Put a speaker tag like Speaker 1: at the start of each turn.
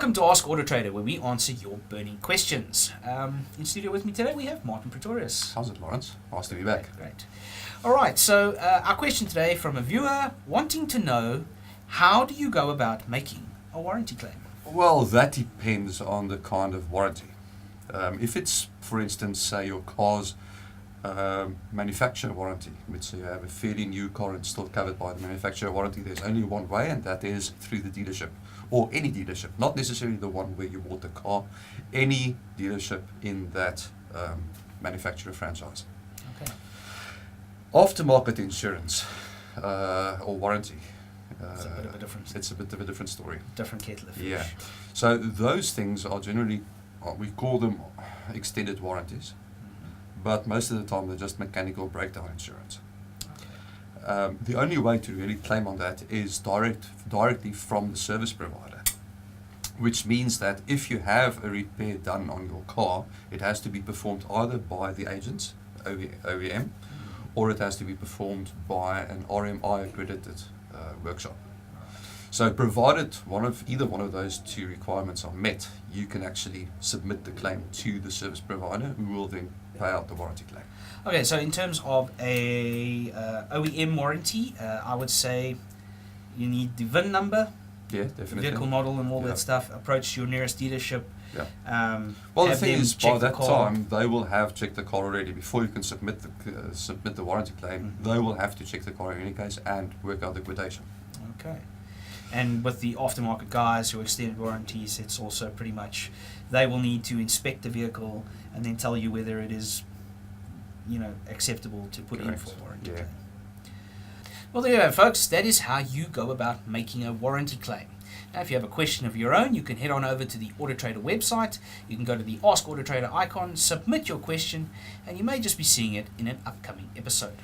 Speaker 1: Welcome to Ask Autotrader, where we answer your burning questions. In studio with me today we have Martin Pretorius.
Speaker 2: How's it, Lawrence? Nice to be back.
Speaker 1: Great. All right, so our question today from a viewer wanting to know, how do you go about making a warranty claim?
Speaker 2: Well, that depends on the kind of warranty. If it's, for instance, say your car's manufacturer warranty, which you have a fairly new car and still covered by the manufacturer warranty, there's only one way, and that is through the dealership, or any dealership, not necessarily the one where you bought the car, any dealership in that manufacturer franchise.
Speaker 1: Okay.
Speaker 2: Aftermarket insurance or warranty.
Speaker 1: It's a bit of a difference.
Speaker 2: It's a bit of a different story.
Speaker 1: Different kettle of fish.
Speaker 2: Yeah. So those things are generally, we call them extended warranties, but most of the time they're just mechanical breakdown insurance.
Speaker 1: Okay.
Speaker 2: The only way to really claim on that is directly from the service provider, which means that if you have a repair done on your car, it has to be performed either by the agents, OEM, or it has to be performed by an RMI accredited workshop. So provided either one of those two requirements are met, you can actually submit the claim to the service provider, who will then pay out the warranty claim.
Speaker 1: Okay, so in terms of a OEM warranty, I would say you need the VIN number,
Speaker 2: Yeah, definitely.
Speaker 1: vehicle model and all
Speaker 2: Yeah.
Speaker 1: that stuff, approach your nearest dealership.
Speaker 2: Yeah. Well, the
Speaker 1: have
Speaker 2: thing
Speaker 1: them
Speaker 2: is,
Speaker 1: check
Speaker 2: by
Speaker 1: the
Speaker 2: that
Speaker 1: car.
Speaker 2: time, they will have checked the car already. Before you can submit the warranty claim, they will have to check the car in any case and work out the quotation.
Speaker 1: Okay. And with the aftermarket guys who extended warranties, it's also pretty much, they will need to inspect the vehicle and then tell you whether it is, acceptable to put
Speaker 2: Correct.
Speaker 1: in for warranty
Speaker 2: Yeah.
Speaker 1: claim. Well, there you have it, folks. That is how you go about making a warranty claim. Now, if you have a question of your own, you can head on over to the Autotrader website. You can go to the Ask Autotrader icon, submit your question, and you may just be seeing it in an upcoming episode.